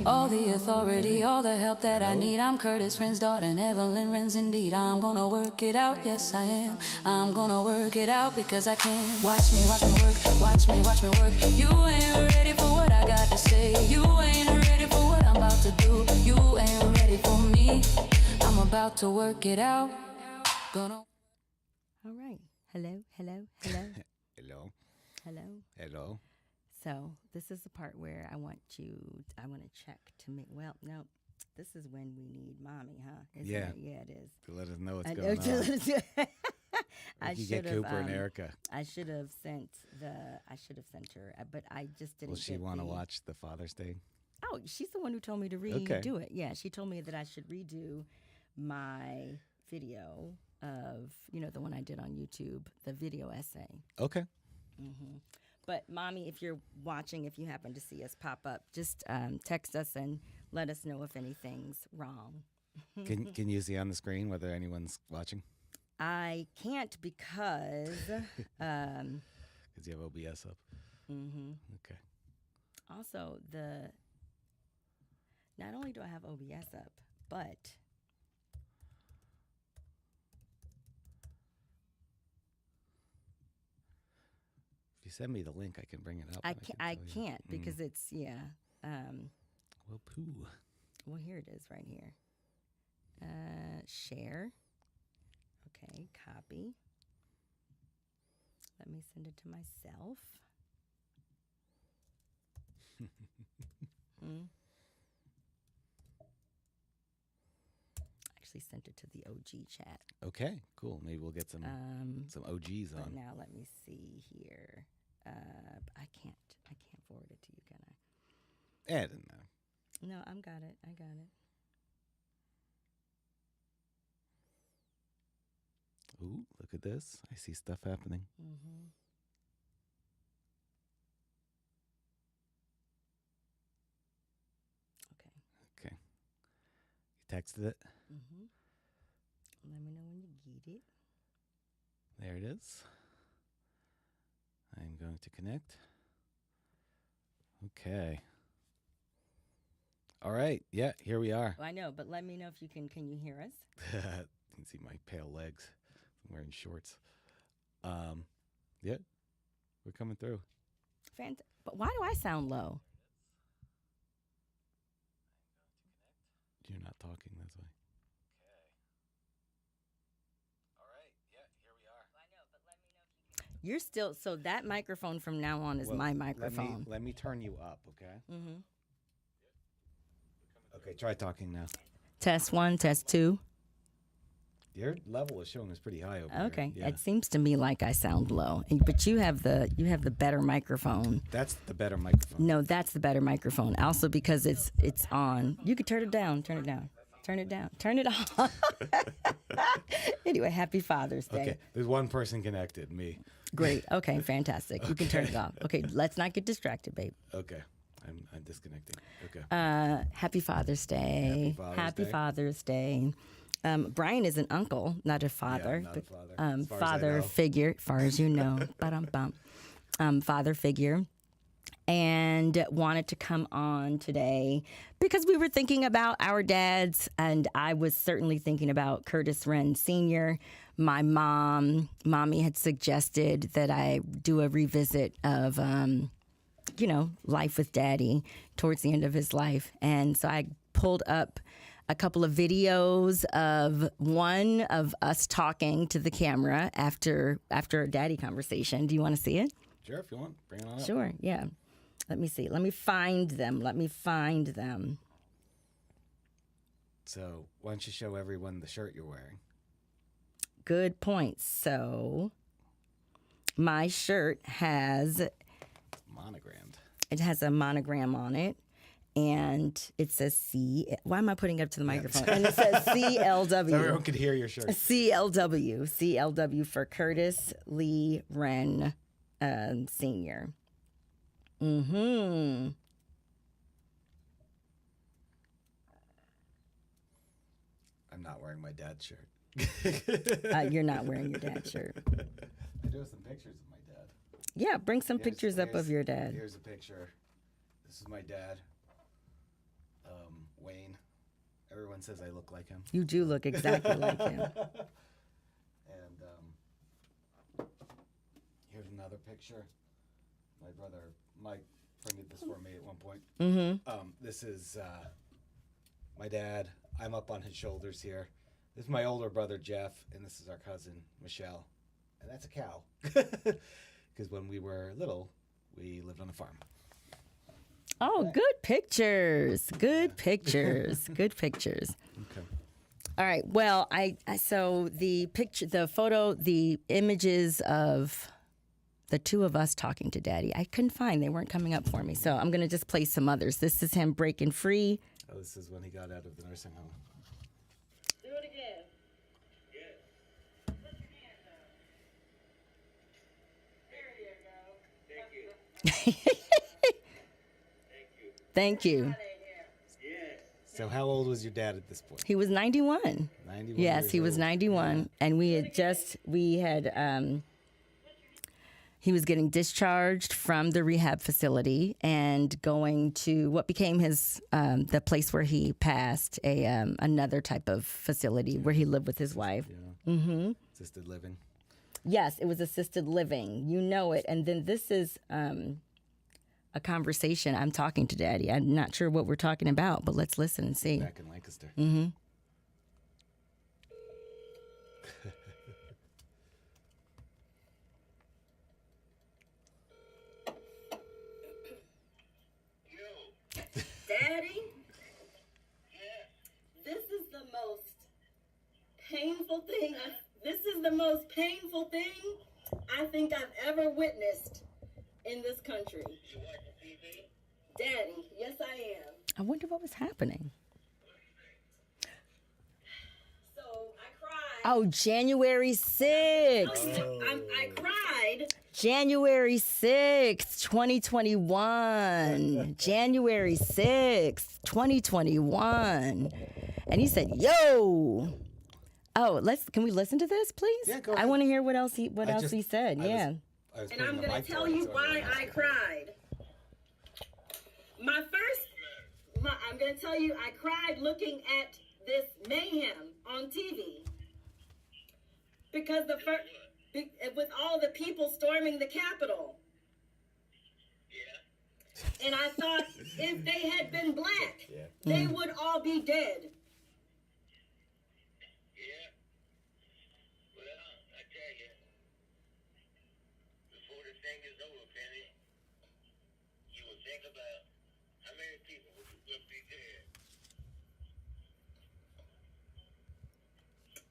All the authority, all the help that I need. I'm Curtis Wrenn's daughter, and Evelyn Wrenn's indeed. I'm gonna work it out, yes I am. I'm gonna work it out because I can. Watch me work, watch me work. You ain't ready for what I got to say. You ain't ready for what I'm about to do. You ain't ready for me. I'm about to work it out. Gonna. All right. Hello. Hello. Hello. So this is the part where I want to check to make, well, no, this is when we need mommy, huh? Isn't Yeah. it? Yeah, it is. To let us know what's going on. I You should get have, Cooper and Erica. I should have sent her, but I just didn't. Will she want to watch the Father's Day? Oh, she's the one who told me to redo it. Yeah, she told me that I should redo my video of, the one I did on YouTube, the video essay. Okay. Mm-hmm. But, Mommy, if you're watching, if you happen to see us pop up, just text us and let us know if anything's wrong. Can you see on the screen whether anyone's watching? I can't because... Because you have OBS up. Mm-hmm. Okay. Also, not only do I have OBS up, but... If you send me the link, I can bring it up. I can't because it's, Well, poo. Well, here it is right here. Share. Okay, copy. Let me send it to myself. Actually sent it to the OG chat. Okay, cool. Maybe we'll get some OGs But on. now let me see here. I can't forward it to you, can I? Yeah, it doesn't matter. No, I got it. Ooh, look at this. I see stuff happening. Mm-hmm. Okay. You texted it? Mm-hmm. Let me know when you get it. There it is. I'm going to connect. Okay. All right. Yeah, here we are. Well, I know, but let me know if you can you hear us? You can see my pale legs. I'm wearing shorts. Yeah, we're coming through. But why do I sound low? You're not talking, that's why. Okay. All right. Yeah, here we are. I know, but let me know if you can. You're still, so that microphone from now on is my microphone. Let me turn you up, okay? Mm-hmm. Okay, try talking now. Test 1, test 2. Your level is showing is pretty high over Okay, here. Yeah. it seems to me like I sound low, but you have the better microphone. That's the better microphone. No, that's the better microphone. Also because it's on. You could turn it down, turn it down, turn it down, turn it off. Anyway, happy Father's Day. Okay, there's one person connected, me. Great. Okay, fantastic. You can turn it off. Okay, let's not get distracted, babe. Okay, I'm disconnecting. Okay. Happy Father's Day. Happy Father's Day. Brian is an uncle, not a father. Yeah, but, not a father. Father figure, as far as you know. Father figure. And wanted to come on today because we were thinking about our dads, and I was certainly thinking about Curtis Wrenn Sr. My mommy had suggested that I do a revisit of, Life with Daddy towards the end of his life. And so I pulled up a couple of videos of one of us talking to the camera after a daddy conversation. Do you want to see it? Sure, if you want, bring it on up. Sure, yeah. Let me see. Let me find them. So why don't you show everyone the shirt you're wearing? Good point. So my shirt has... Monogrammed. It has a monogram on it. And it says C. Why am I putting it up to the microphone? And it says CLW. So everyone could hear your shirt. CLW for Curtis Lee Wrenn Sr. Mm-hmm. I'm not wearing my dad's shirt. You're not wearing your dad's shirt. I do have some pictures of my dad. Yeah, bring some pictures up of your dad. Here's a picture. This is my dad. everyone says I look like him. You do look exactly like him. And here's another picture. My brother Mike printed this for me at one point. Mm-hmm. This is my dad. I'm up on his shoulders here. This is my older brother Jeff, and this is our cousin Michelle. And that's a cow. Because when we were little, we lived on a farm. Oh, good pictures. Good pictures. Good pictures. Okay. All right. Well, so the picture, the photo, the images of the two of us talking to Daddy, I couldn't find. They weren't coming up for me. So I'm going to just play some others. This is him breaking free. Oh, this is when he got out of the nursing home. Do it again. Yes. Put your hands up. There you go. Thank you. Thank you. So how old was your dad at this point? He was 91. 91 Yes, years he was old. 91. And he was getting discharged from the rehab facility and going to what became his, the place where he passed, another type of facility where he lived with his wife. Yeah. Mm-hmm. Assisted living. Yes, it was assisted living. You know it. And then this is a conversation. I'm talking to Daddy. I'm not sure what we're talking about, but let's listen and see. Back in Lancaster. Mm-hmm. Daddy? This is the most painful thing. This is the most painful thing I think I've ever witnessed in this country. You watching TV? Daddy, yes I am. I wonder what was happening. So I cried. Oh, January 6th. I cried. January 6th, 2021. January 6th, 2021. And he said, "Yo." Oh, can we listen to this, please? Yeah, go I ahead. want to hear what else he said. I Yeah. was And putting I'm the going mic to tell down, you so why everyone else I can- cried. I'm going to tell you, I cried looking at this mayhem on TV. Because with all the people storming the Capitol. And I thought if they had been black, they would all be dead.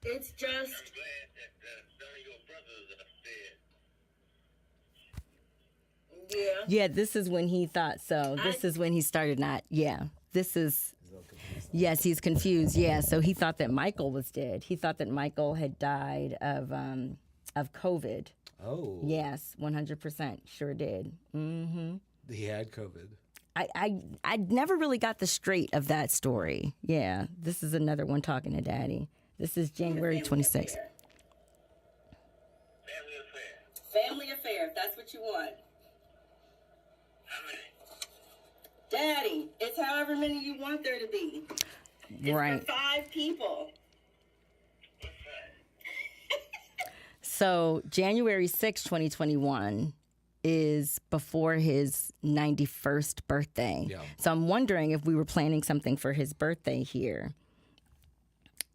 It's just. I'm glad that some of your brothers are dead. Yeah. Yeah, this is when he thought so. This is when he started not. Yeah. This is. Yes, he's confused. Yeah, so he thought that Michael was dead. He thought that Michael had died of COVID. Oh. Yes, 100%. Sure did. Mm-hmm. He had COVID. I never really got the straight of that story. Yeah, this is another one talking to Daddy. This is January 26th. Family affair, if that's what you want. Daddy, it's however many you want there to be. It's Right. for 5 people. So January 6th, 2021 is before his 91st birthday. Yeah. So I'm wondering if we were planning something for his birthday here.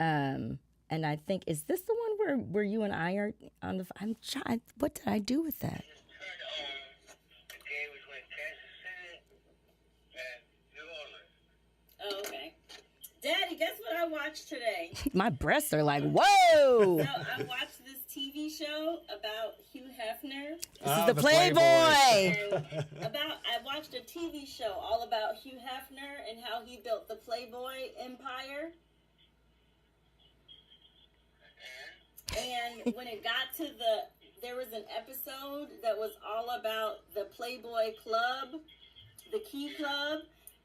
And I think, is this the one where you and I are on the, I'm trying, what did I do with that? Oh, okay. Daddy, guess what I watched today? My breasts are like, whoa! So I watched this TV show about Hugh Hefner. This is the Playboy. And I watched a TV show all about Hugh Hefner and how he built the Playboy empire. And when it got to there was an episode that was all about the Playboy Club, the Key Club.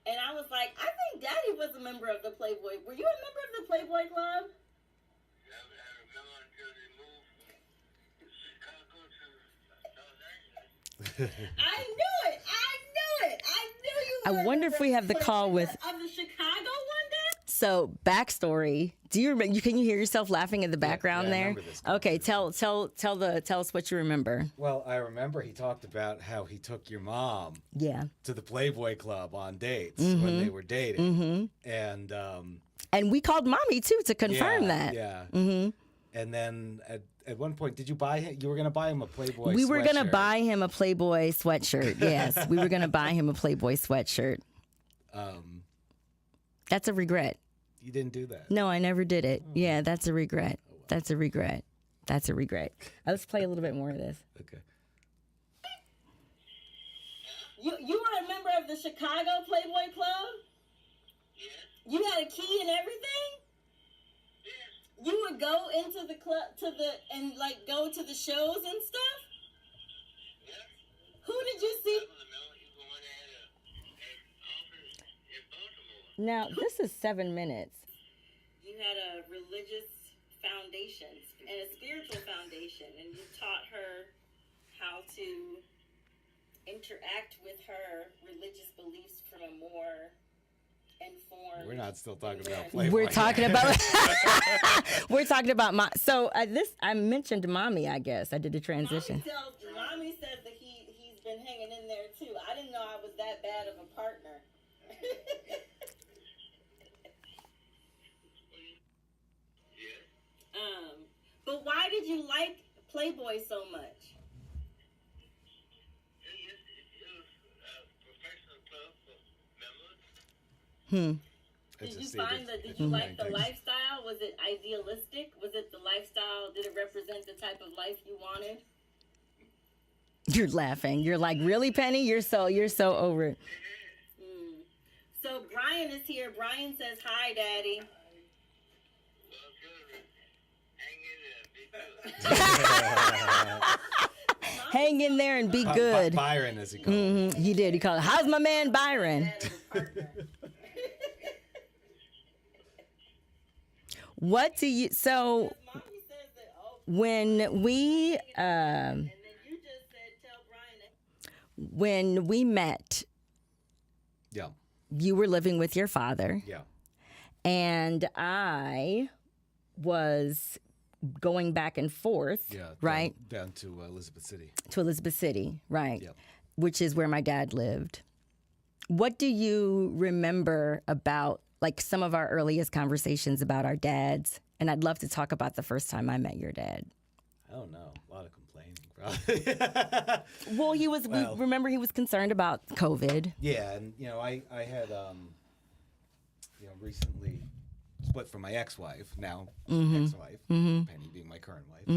And I was like, I think Daddy was a member of the Playboy. Were you a member of the Playboy Club? I knew it. I knew you I were a wonder if member we of have the call with of the Chicago one day? So backstory. Do you remember? Can you hear yourself laughing in the background I there? remember this Okay, tell us what you remember. Well, I remember he talked about how he took your mom Yeah. to the Playboy Club on dates when they were dating, And we called mommy too to confirm that. Yeah. And then at one point, did you buy him? You were gonna buy him a Playboy. We were gonna sweatshirt. buy him a Playboy sweatshirt. Yes, we were gonna buy him a Playboy sweatshirt. That's a regret. You didn't do that. No, I never did it. Yeah, that's a regret. That's a regret. That's a regret. Let's play a little bit more of this. Okay. You were a member of the Chicago Playboy Club? Yeah. You had a key and everything? Yeah. You would go into the club and like go to the shows and stuff? Yeah. Who did you see? Now, this is 7 minutes. You had a religious foundation and a spiritual foundation, and you taught her how to interact with her religious beliefs from a more informed. We're not still talking about Playboy. We're talking about we're talking about so I mentioned mommy, I guess. I did the transition. Mommy says that he's been hanging in there too. I didn't know I was that bad of a partner. But why did you like Playboy so much? Did you like the lifestyle? Was it idealistic? Was it the lifestyle? Did it represent the type of life you wanted? You're laughing. You're like, really, Penny? You're so over it. So Brian is here. Brian says, "Hi, Daddy." Hang in there and be good. Byron, as he called him. He did. He called, how's my man Byron? What do you, so when we met, Yeah. you were living with your father. Yeah. And I was going back and forth, Yeah. right? Down to Elizabeth City. To Elizabeth City, right? Yep. Which is where my dad lived. What do you remember about, like, some of our earliest conversations about our dads? And I'd love to talk about the first time I met your dad. I don't know. A lot of complaining, probably. Well, we remember he was concerned about COVID. Yeah, and I had recently split from my ex-wife, now ex-wife, Penny being my current wife,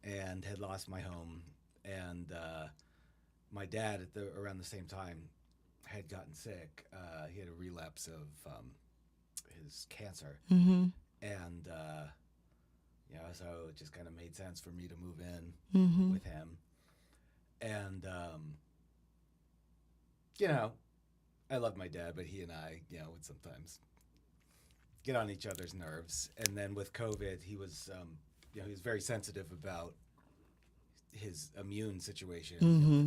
and had lost my home, and my dad around the same time had gotten sick. He had a relapse of his cancer, and so it just kind of made sense for me to move in with him, and I love my dad, but he and I, would sometimes get on each other's nerves. And then with COVID, he was, he was very sensitive about his immune situation,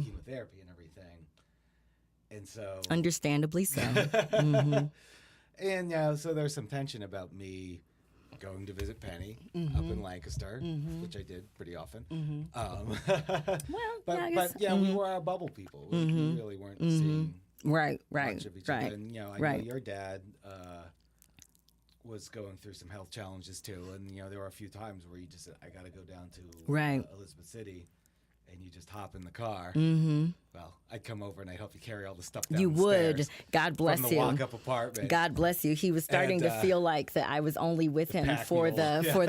chemotherapy and everything. And so, understandably so. And so there's some tension about me going to visit Penny up in Lancaster, which I did pretty often. We were our bubble people. We really weren't seeing Right. much of each other. And I know your dad was going through some health challenges too, and there were a few times where you just said, "I got to go down to Elizabeth City," and you just hop in the car. Well, I'd come over and I'd help you carry all the stuff down You the would. stairs God bless from the you. walk-up apartment. God bless you. He was starting to feel like that I was only with him pack for mule. for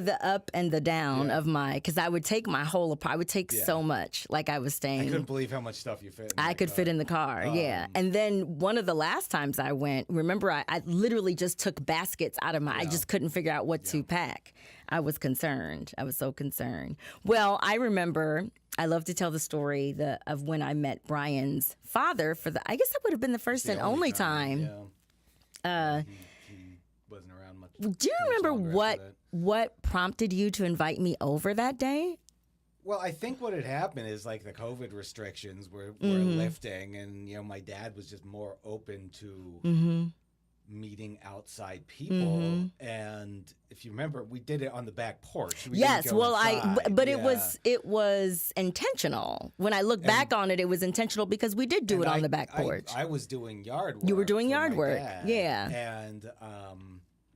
the up and the down of my, because I would take my whole apart. I would take so much, like I was I staying. couldn't believe how much stuff you fit. I could fit in the car, yeah. And then one of the last times I went, remember, I literally just took baskets out of my, I just couldn't figure out what to pack. I was concerned. I was so concerned. Well, I remember, I love to tell the story of when I met Brian's father I guess that would have been the first and only time. Yeah. He wasn't around much. Do you remember what prompted you to invite me over that day? Well, I think what had happened is like the COVID restrictions were lifting, and my dad was just more open to meeting outside people. And if you remember, we did it on the back porch. We didn't go inside. But it was intentional. When I look back on it, it was intentional because we did do it on the back porch. I was doing yard work. You were doing for yard my work, dad. yeah. And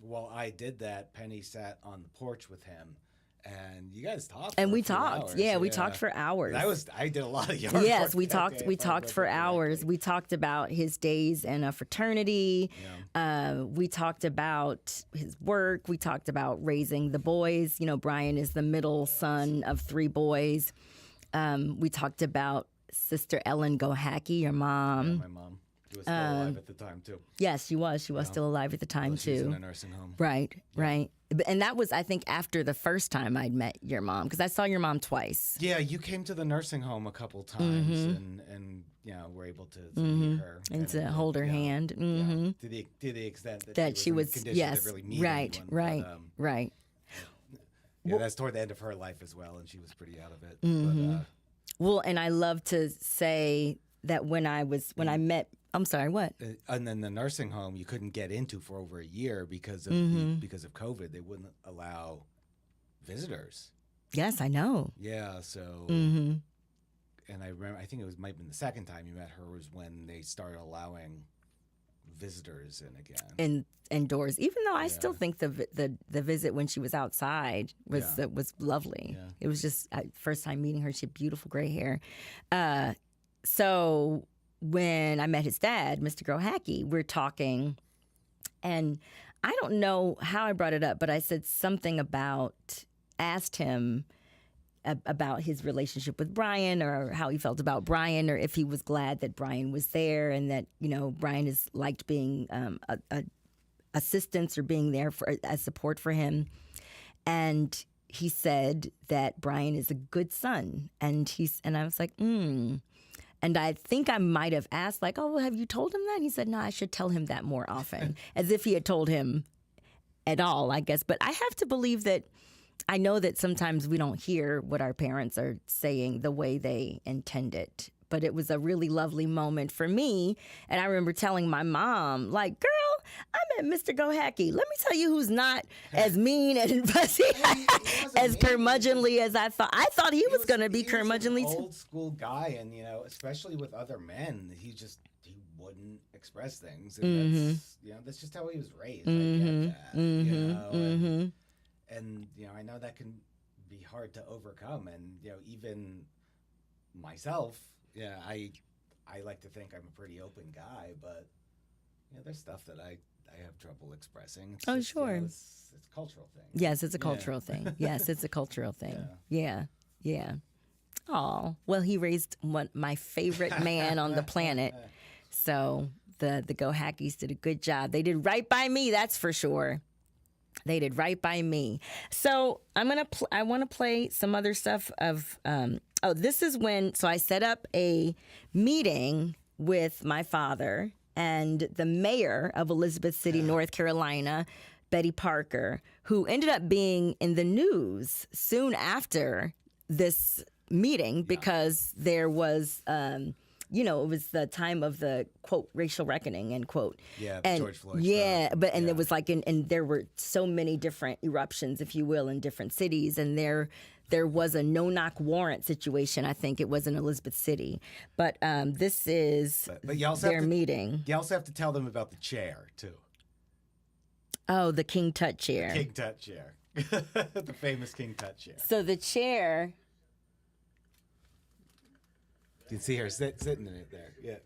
while I did that, Penny sat on the porch with him. And you guys talked. And for we a few hours. hours. Yeah, we talked for hours. I did a lot of yard work. Yes, we that talked. day, We if I talked for remember hours. correctly. We talked about his days in a fraternity. We talked about his work. We talked about raising the boys. Brian is the middle son of 3 boys. We talked about Sister Ellen Gohacky, your mom. My mom. She was still alive at the time too. Yes, she was. She was still alive at the time She was in too. a nursing home. Right. And that was, I think, after the first time I'd met your mom, because I saw your mom twice. Yeah, you came to the nursing home a couple times, and were able to meet her And to hold her hand. Yeah, to the extent that she was in condition to really meet anyone. Right. Yeah, that's toward the end of her life as well, and she was pretty out of it. But, Well, and I love to say that when I met, I'm sorry, what? and then the nursing home you couldn't get into for over a year because of because of COVID. They wouldn't allow visitors. Yes, I know. Yeah, so and I remember, I think it might have been the second time you met her was when they started allowing visitors in again. Indoors, even though I still think the visit when she was outside was lovely. Yeah. It was just first time meeting her. She had beautiful gray hair. So when I met his dad, Mr. Gohacky, we're talking, and I don't know how I brought it up, but I said something asked him about his relationship with Brian, or how he felt about Brian, or if he was glad that Brian was there, and that Brian has liked being a assistance or being there as support for him. And he said that Brian is a good son, and I was like, And I think I might have asked, like, oh, well, have you told him that? And he said, no, I should tell him that more often, as if he had told him at all, I guess. But I have to believe that I know that sometimes we don't hear what our parents are saying the way they intend it. But it was a really lovely moment for me. And I remember telling my mom, like, girl, I met Mr. Gohacky. Let me tell you who's not as mean and fussy, as curmudgeonly as I thought. I thought he was going to be curmudgeonly. He was an old school guy, and especially with other men, he wouldn't express things. And that's just how he was raised. I get that. And I know that can be hard to overcome. And even myself, I like to think I'm a pretty open guy, but there's stuff that I have trouble expressing. It's just, sure. It's a cultural thing. Yes, it's a cultural thing. Yes, it's a cultural thing. Yeah. Oh, well, he raised my favorite man on the planet. So the Gohackys did a good job. They did right by me, that's for sure. They did right by me. So I want to play some other stuff of. This is when. So I set up a meeting with my father and the mayor of Elizabeth City, North Carolina, Betty Parker, who ended up being in the news soon after this meeting because there was. It was the time of the, quote, racial reckoning, end quote. Yeah, and, George Floyd. It was like, and there were so many different eruptions, if you will, in different cities. And there was a no-knock warrant situation, I think it was in Elizabeth City. But this is but you also their meeting. You also have to tell them about the chair, too. Oh, the King Tut chair. King Tut chair. The famous King Tut chair. So the chair... You can see her sitting in it there. Yeah.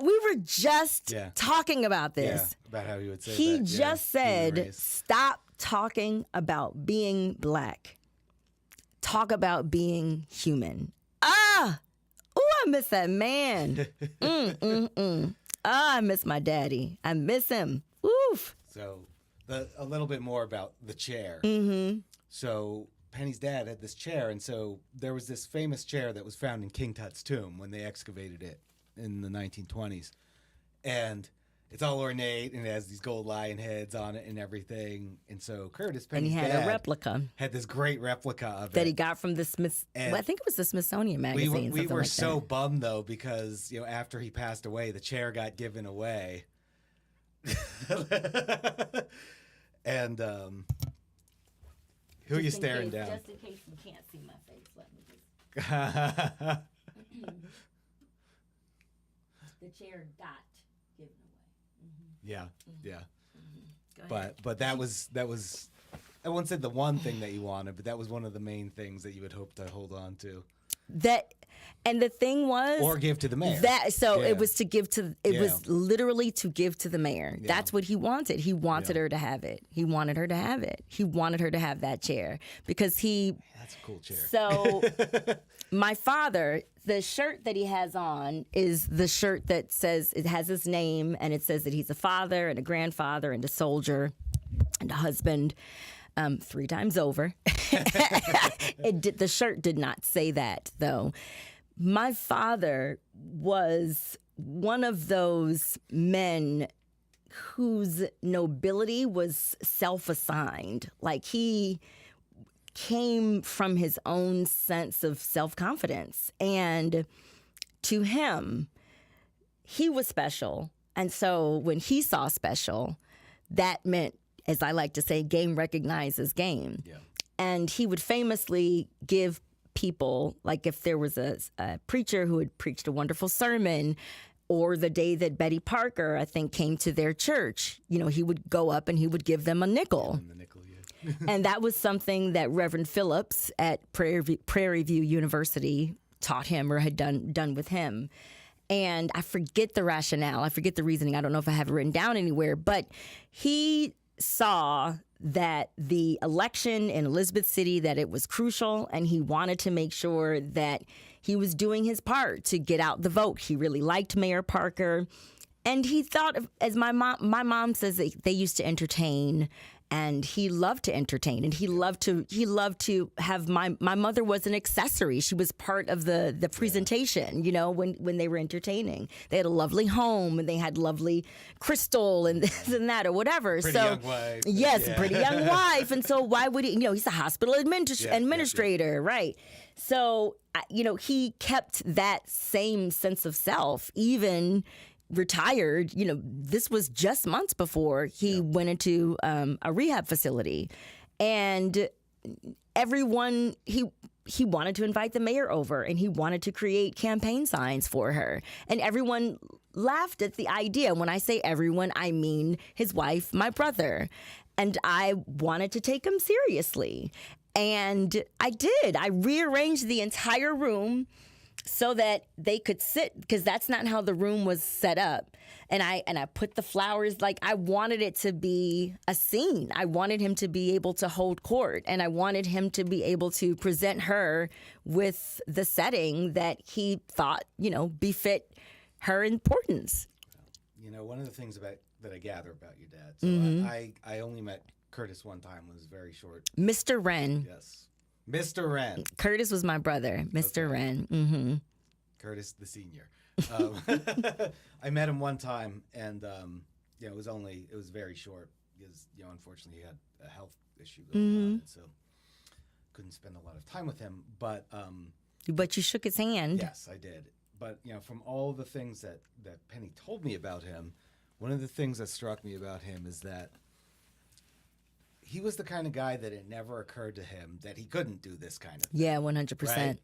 We were just talking about this. Yeah, about how he would say He that. just said, stop talking about being black. Talk about being human. Oh, I miss that man. I miss my daddy. I miss him. Oof. So a little bit more about the chair. Mm-hmm. So Penny's dad had this chair, and so there was this famous chair that was found in King Tut's tomb when they excavated it in the 1920s. And it's all ornate, and it has these gold lion heads on it and everything. And so Curtis, And he Penny's had dad, a replica had this great replica of that it. he got from the And I think it was the Smithsonian We magazine. were something like so that. bummed, though, because, after he passed away, the chair got given away. And who are you staring down? Just in case you can't see my face, let me just. The chair got given away. Yeah, yeah. Go ahead. But that was I won't say the one thing that you wanted, but that was one of the main things that you would hope to hold on to And the thing was, or give to the mayor. So Yeah. it was to give to. It Yeah. was literally to give to the mayor. Yeah. That's what he wanted. He wanted her to have it. He wanted her to have it. He wanted her to have that chair because he. That's a cool chair. So, my father, the shirt that he has on is the shirt that says it has his name and it says that he's a father and a grandfather and a soldier and a husband. 3 times over. The shirt did not say that, though. My father was one of those men whose nobility was self-assigned. Like, he came from his own sense of self-confidence. And to him, he was special. And so when he saw special, that meant, as I like to say, game recognizes game. Yeah. And he would famously give people, like if there was a preacher who had preached a wonderful sermon, or the day that Betty Parker, I think, came to their church, he would go up and he would give them a nickel. And the nickel, yeah. And that was something that Reverend Phillips at Prairie View University taught him or had done with him. And I forget the rationale. I forget the reasoning. I don't know if I have it written down anywhere. But he saw that the election in Elizabeth City, that it was crucial, and he wanted to make sure that he was doing his part to get out the vote. He really liked Mayor Parker. And he thought, as my mom says, they used to entertain, and he loved to entertain, and he loved to have my mother was an accessory. She was part of the presentation, when they were entertaining. They had a lovely home, and they had lovely crystal and this and that or whatever. Pretty young wife. Yes, Yeah. pretty young wife. And so why would he, he's a hospital administrator, right? So, he kept that same sense of self, even retired. This was just months before he went into a rehab facility, and everyone he wanted to invite the mayor over, and he wanted to create campaign signs for her, and everyone laughed at the idea. When I say everyone, I mean his wife, my brother, and I wanted to take him seriously, and I did. I rearranged the entire room so that they could sit, because that's not how the room was set up. And I put the flowers, like, I wanted it to be a scene. I wanted him to be able to hold court, and I wanted him to be able to present her with the setting that he thought, befit her importance. One of the things that I gather about your dad. So I only met Curtis one time. It was very short. Mr. Wrenn. Yes. Mr. Wrenn. Curtis was my brother, Mr. Okay. Wrenn. Mm-hmm. Curtis the senior. I met him one time, and it was very short because unfortunately he had a health issue going on, and so couldn't spend a lot of time with him. But you shook his hand. yes, I did. But from all the things that Penny told me about him, one of the things that struck me about him is that he was the kind of guy that it never occurred to him that he couldn't do this kind of thing. Yeah, 100%. Right?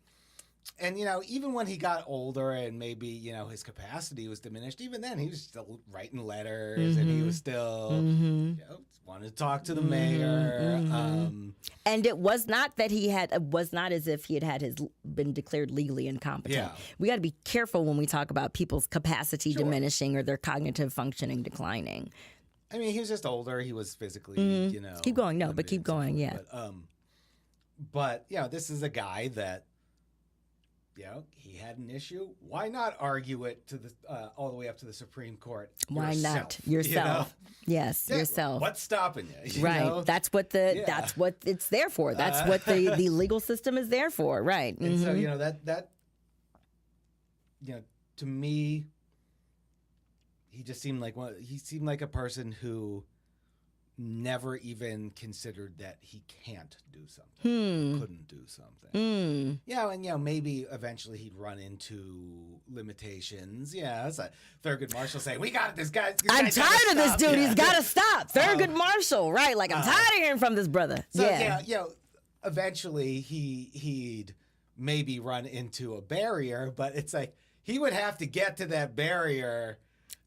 And, even when he got older and maybe, his capacity was diminished, even then he was still writing letters and he was still, wanted to talk to the mayor. And it was not that it was not as if he had been declared legally incompetent. Yeah. We got to be careful when we talk about people's capacity diminishing or their cognitive functioning declining. I mean, he was just older. He was physically, Keep going. No, but limited keep and so going. forth. Yeah. But this is a guy that he had an issue. Why not argue it to the all the way up to the Supreme Court? Why not yourself? Yes, yourself. What's stopping you? Right. Know? That's what it's there for. That's what the legal system is there for. Right. And so that to me, he just seemed like a person who never even considered that he can't do something, couldn't do something. And maybe eventually he'd run into limitations. It's like Thurgood Marshall saying, "We got this guy. I'm tired of this dude. He's got to stop." Thurgood Marshall, right? Like I'm tired of hearing from this brother. So eventually he'd maybe run into a barrier, but it's like he would have to get to that barrier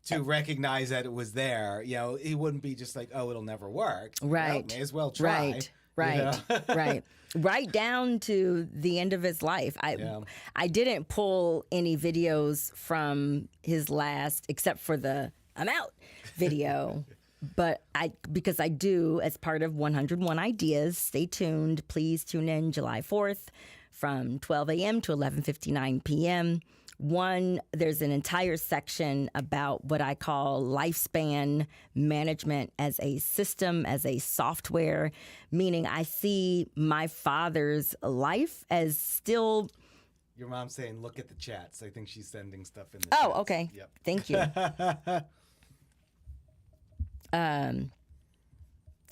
to recognize that it was there. He wouldn't be just like, oh, it'll never work. Right. May as well try. Right. Right down to the end of his life. I didn't pull any videos from his last, except for the "I'm out" video. But because I do, as part of 101 Ideas, stay tuned. Please tune in July 4th from 12 a.m. to 11:59 p.m. There's an entire section about what I call lifespan management as a system, as a software, meaning I see my father's life as still. Your mom's saying, look at the chats. I think she's sending stuff in the Oh, chats. okay. Yep. Thank you.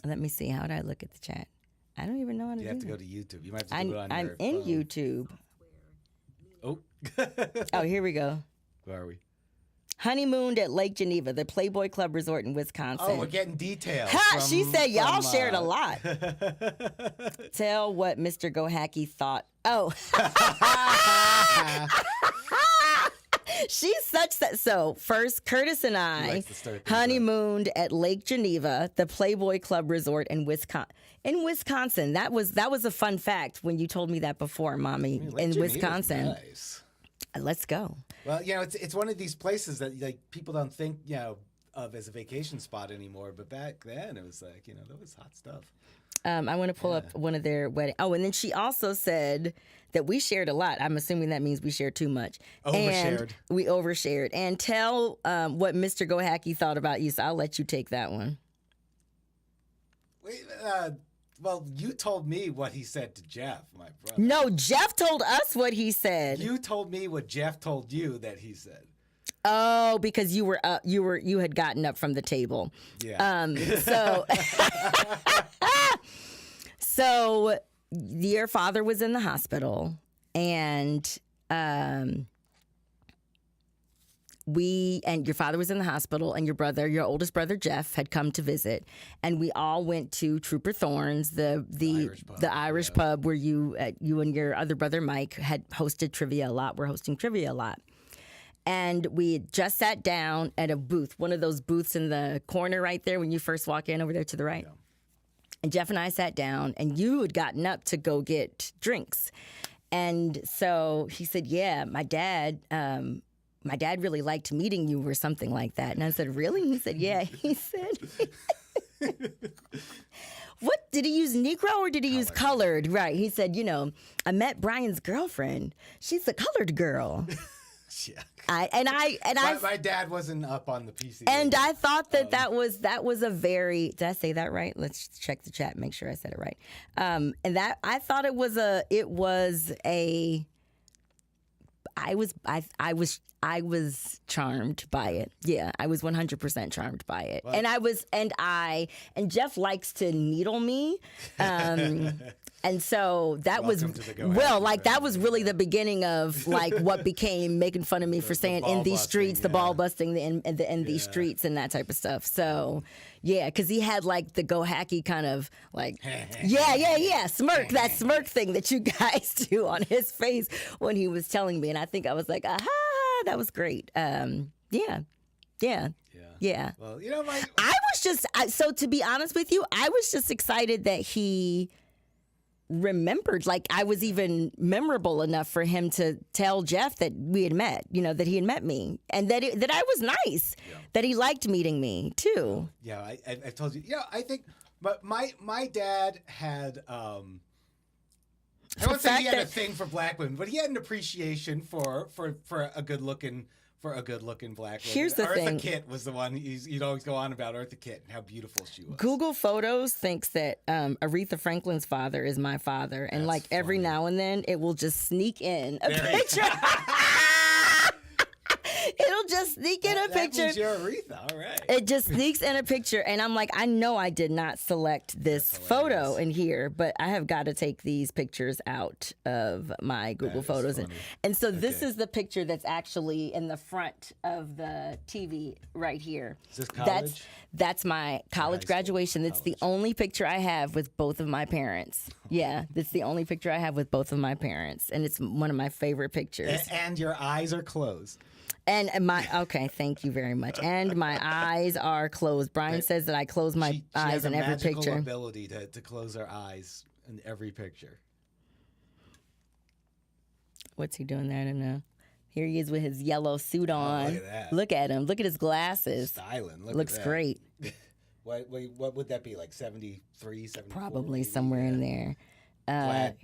Let me see. How did I look at the chat? I don't even know how to do that. You have to go to YouTube. You might have to do it on I'm your in phone. YouTube. Oh. Oh, here we go. Where are we? Honeymooned at Lake Geneva, the Playboy Club Resort in Wisconsin. Oh, we're getting details. She said y'all shared a lot. Tell what Mr. Gohacky thought. Oh. She's such that. So first, Curtis and I honeymooned at Lake Geneva, the Playboy Club Resort in Wisconsin. That was a fun fact when you told me that before, Mommy. In Wisconsin. Nice. Let's go. Well, it's one of these places that like people don't think of as a vacation spot anymore, but back then it was like that was hot stuff. I want to pull up one of their wedding. Oh, and then she also said that we shared a lot. I'm assuming that means we shared too much. Overshared. And we overshared. And tell what Mr. Gohacky thought about you. So I'll let you take that one. Wait, well, you told me what he said to Jeff, my brother. No, Jeff told us what he said. You told me what Jeff told you that he said. Oh, because you were up, you had gotten up from the table. Yeah. So your father was in the hospital, and your father was in the hospital, and your oldest brother Jeff had come to visit, and we all went to Trooper Thorne's, the Irish pub where you and your other brother Mike had hosted trivia a lot. We're hosting trivia a lot. And we had just sat down at a booth, one of those booths in the corner right there when you first walk in over there to the right. Yeah. And Jeff and I sat down, and you had gotten up to go get drinks. And so he said, yeah, my dad really liked meeting you or something like that. And I said, really? He said, yeah. He said, what, did he use Negro or did he use colored? Right. He said, I met Brian's girlfriend. She's a colored girl. Yeah. My dad wasn't up on the PC. And I thought that was a very, did I say that right? Let's check the chat, make sure I said it right. And that I thought I was charmed by it. Yeah, I was 100% charmed by it. What? And Jeff likes to needle me. And so that was really the beginning of like what became making fun of me for saying in these streets, the ball busting, in these streets and that type of stuff. So yeah, because he had like the Gohacky kind of like smirk, that smirk thing that you guys do on his face when he was telling me, and I think I was like, aha, that was great. Yeah. Well, so to be honest with you, I was just excited that he remembered, like I was even memorable enough for him to tell Jeff that we had met, that he had met me, and that I was nice, that he liked meeting me too. Yeah, I told you. I think, but my dad had I won't say he had a thing for black women, but he had an appreciation for a good looking black woman. Here's the thing. Eartha Kitt was the one you'd always go on about Eartha Kitt and how beautiful she was. Google Photos thinks that Aretha Franklin's father is my father, and That's like every funny. now and then it will just sneak in a There you picture. It'll just sneak in a That picture. means you're Aretha, all right. It just sneaks in a picture, and I'm like, I know I did not select this photo in here, but I have got to take these pictures out of my Google is Photos. funny. And so this is the picture that's actually in the front of the TV right here. Is this college? That's my college school, graduation. It's the only picture I have with both of my parents. Yeah, that's the only picture I have with both of my parents, and it's one of my favorite pictures. And your eyes are closed. And okay, thank you very much. And my eyes are closed. Brian says that I close my She eyes has in a every magical picture. ability to close her eyes in every picture. What's he doing there? I don't know. Here he is with his yellow suit on. look at that. Look at him. Look at his glasses. Styling. Looks at that. great. What would that be, like 73, 74? Probably maybe? somewhere Yeah. in there.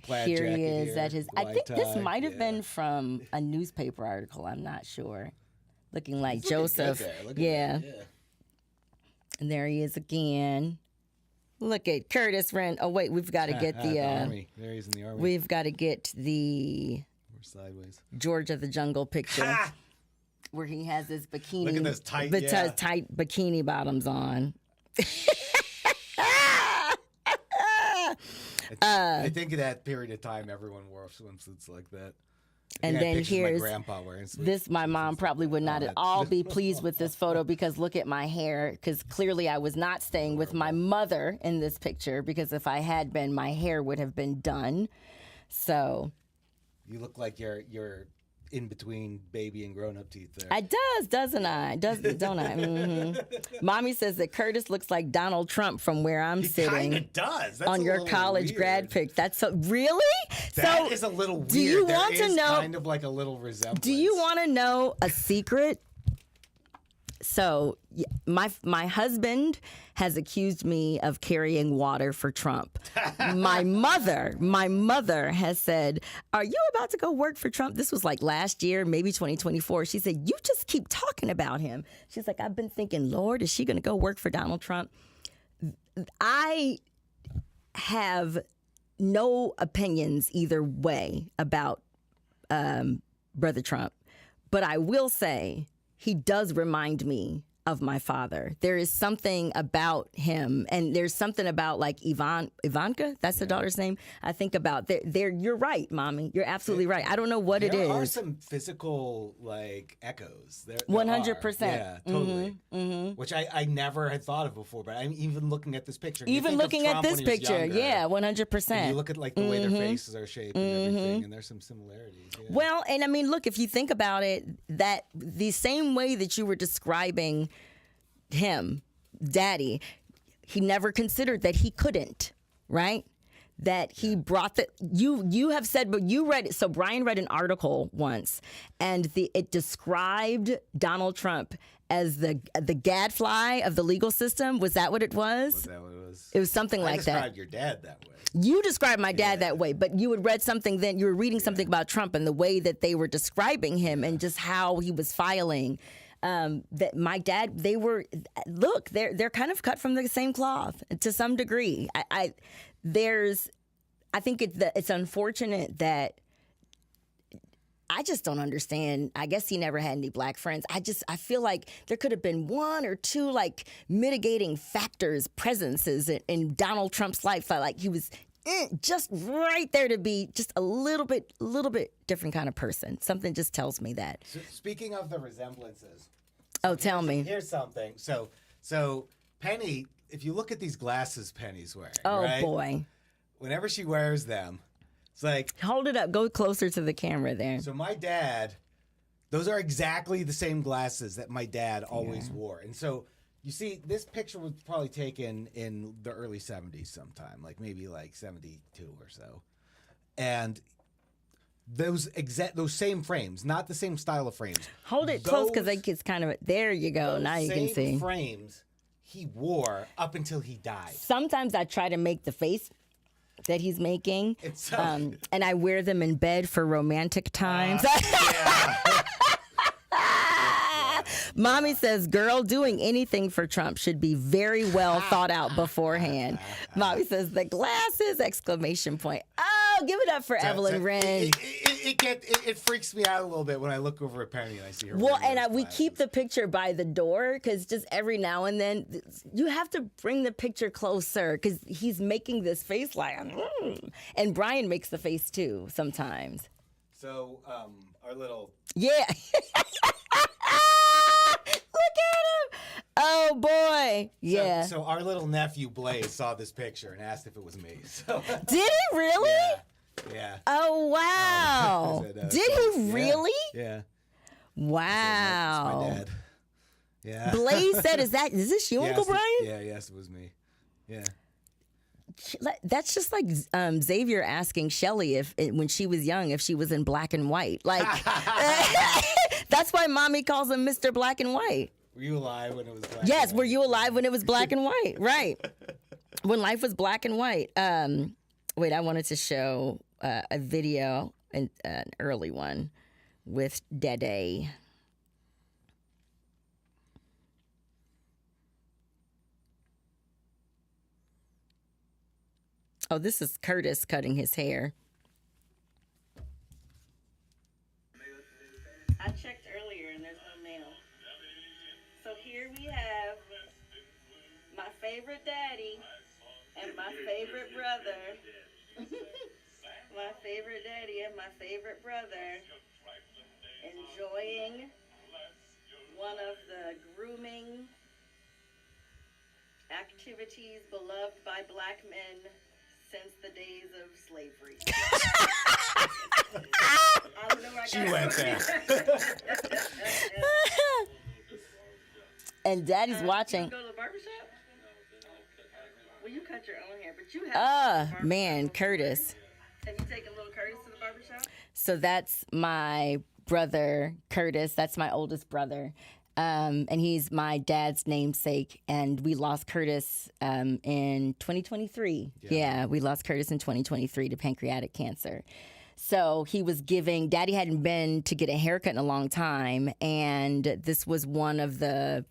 Plaid Here jacket he is here, at his. I white think this tie, might have yeah. been from a newspaper article. I'm not sure. Looking like He's looking good Joseph. there. Look at Yeah. that, yeah. And there he is again. Look at Curtis Wrenn. Oh wait, we've got to get the. Army. There he's in the army. We've got to get the We're sideways. George of the Jungle picture Ha! where he has his bikini. Look at those tight- the yeah. tight bikini bottoms on. I think in that period of time, everyone wore swimsuits like that. I And think I then pictures of here's my grandpa wearing this. My mom probably would not at all be pleased with this photo Oh, because look at my hair. Because clearly I was not staying with my mother in this picture because if I had been, my hair would have been done. So You look like you're in between baby and grown up teeth there. it does, doesn't I? Don't I? Mommy says that Curtis looks like Donald Trump from where I'm He sitting. kind of does. That's On a your little college weird. grad pic. That's so really? That so is a little weird. do you There want to is know? kind of like a little resemblance. Do you want to know a secret? So my husband has accused me of carrying water for Trump. my mother has said, "Are you about to go work for Trump?" This was like last year, maybe 2024. She said, "You just keep talking about him." She's like, "I've been thinking, Lord, is she going to go work for Donald Trump?" I have no opinions either way about Brother Trump, but I will say he does remind me of my father. There is something about him, and there's something about like Ivanka. That's the daughter's name. I think about there. You're right, Mommy. You're absolutely right. I don't know what it There are is. some physical like echoes. There 100%. Yeah, totally. Which I never had thought of before, but I'm even looking at this picture. You Even think of looking at Trump this when he was picture, younger, yeah, and 100%. you look at like the way their faces are shaped and everything, and there's some similarities. Yeah. Well, and I mean, look, if you think about it, that the same way that you were describing him, Daddy, he never considered that he couldn't, right? That he brought the you have said, but you read it. So Brian read an article once, and it described Donald Trump as the gadfly of the legal system. Was that what it was? Was that what it was? It was something I like that. described your dad that way. You described my dad that way, but you had read something then. You were reading something about Trump and the way that they were describing him and just how he was filing. That my dad, they're kind of cut from the same cloth to some degree. I think it's unfortunate that I just don't understand. I guess he never had any black friends. I feel like there could have been one or two like mitigating factors, presences in Donald Trump's life. Like he was just right there to be just a little bit different kind of person. Something just tells me that. So, speaking of the resemblances. Oh, tell me. Here's something. So Penny, if you look at these glasses Penny's wearing, Oh right? boy. Whenever she wears them, it's like, Hold it up. Go closer to the camera there. so my dad, those are exactly the same glasses that my dad always wore. And so you see, this picture was probably taken in the early 70s sometime, like maybe like 72 or so. And those same frames, not the same style of frames. Hold it close because Those- it's kind of there. You go. those Now you can same see. frames he wore up until he died. Sometimes I try to make the face that he's making. It's so And I wear them in bed for romantic times. Mommy says, girl, doing anything for Trump should be very well thought out beforehand. Mommy says, the glasses, exclamation point. Oh, give it up for Evelyn Wrenn. It freaks me out a little bit when I look over at Penny and I see her. Well, wearing and those we glasses. keep the picture by the door because just every now and then you have to bring the picture closer because he's making this face like, and Brian makes the face too sometimes. So, our little. Yeah. Look at him. Oh boy. Yeah. So our little nephew Blaze saw this picture and asked if it was me. So. Did he really? Yeah. Oh wow. I said, Did he really? Yeah. Wow. That's my dad. Yeah. Blaze said, "Is this you, Uncle Brian?" Yeah. Yes, it was me. Yeah. That's just like Xavier asking Shelly when she was young if she was in black and white. Like that's why Mommy calls him Mr. Black and White. Were you alive when it was black? Yes, and were white? you alive when it was black and white? Right. When life was black and white. Wait, I wanted to show a video, an early one with Dede. Oh, this is Curtis cutting his hair. I checked earlier and there's no mail. So here we have my favorite daddy and my favorite brother. My favorite daddy and my favorite brother enjoying one of the grooming activities beloved by black men since the days of slavery. I don't know where I She got went that there. from. And Daddy's watching. Go to the barbershop? Well, you cut your own hair, but you have. Man, Curtis. Have you taken little Curtis to the barbershop? So that's my brother, Curtis. That's my oldest brother. And he's my dad's namesake. And we lost Curtis in 2023. Yeah, we lost Curtis in 2023 to pancreatic cancer. So he was Daddy hadn't been to get a haircut in a long time. And this was one of we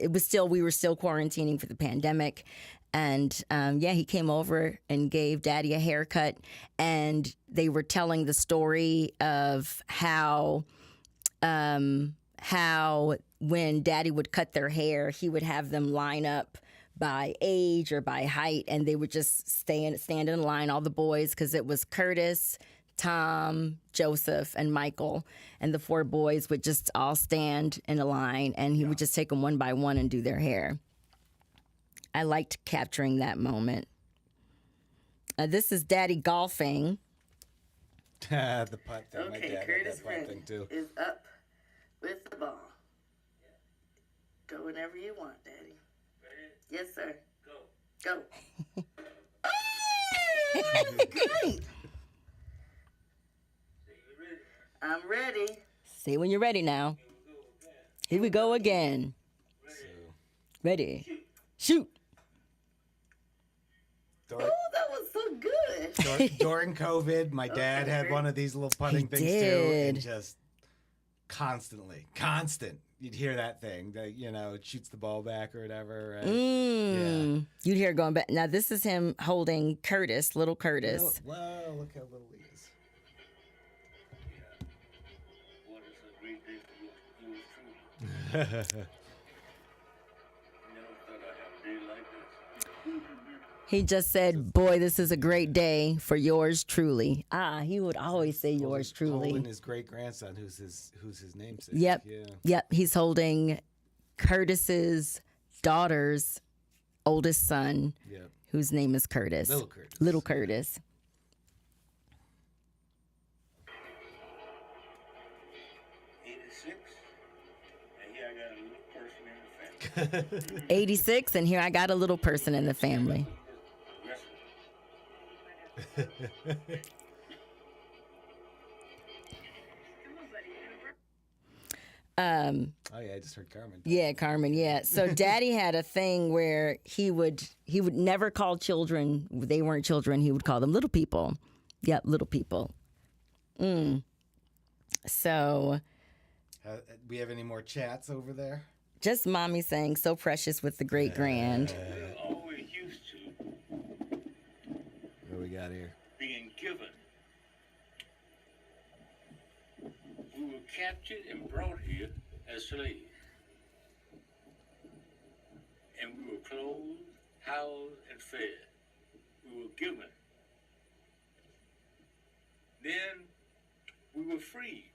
were still quarantining for the pandemic. And he came over and gave Daddy a haircut. And they were telling the story of how when Daddy would cut their hair, he would have them line up by age or by height, and they would just stand in line, all the boys, because it was Curtis, Tom, Joseph, and Michael, and the 4 boys would just all stand in a line, and he would just take them one by one and do their hair. I liked capturing that moment. This is Daddy golfing. The putt thing. My Okay, dad Curtis had that putt thing Wrenn too. is up with the ball. Go whenever you want, Daddy. Yes, sir. Go. Oh, great. I'm ready. Say when you're ready now. Here we go again. Ready. Shoot. Oh, that was so good. During COVID, my dad had one of these little putting things too, did. and just constant. You'd hear that thing that it shoots the ball back or whatever. Right? Yeah. You'd hear it going back. Now this is him holding Curtis, little Curtis. Whoa, look how little he is. What is a great day for yours truly. Never thought I'd have a day like this. He just said, "Boy, this is a great day for yours truly." He would always say yours Holding truly. his great grandson, who's his namesake. Yep. Yeah. Yep. He's holding Curtis's daughter's oldest son, Yep. whose name is Curtis. Little Curtis. Little Curtis. 86, and here I got a little person in the family. 86, and here I got a little person in the family. Oh yeah, I just heard Carmen. Yeah, Carmen. Yeah. So Daddy had a thing where he would never call children. They weren't children. He would call them little people. Yep, little people. So, We have any more chats over there? just mommy saying, "So precious with the great grand." We're always used to What do we got here? being given. We were captured and brought here as slaves. And we were clothed, housed, and fed. We were given. Then we were freed.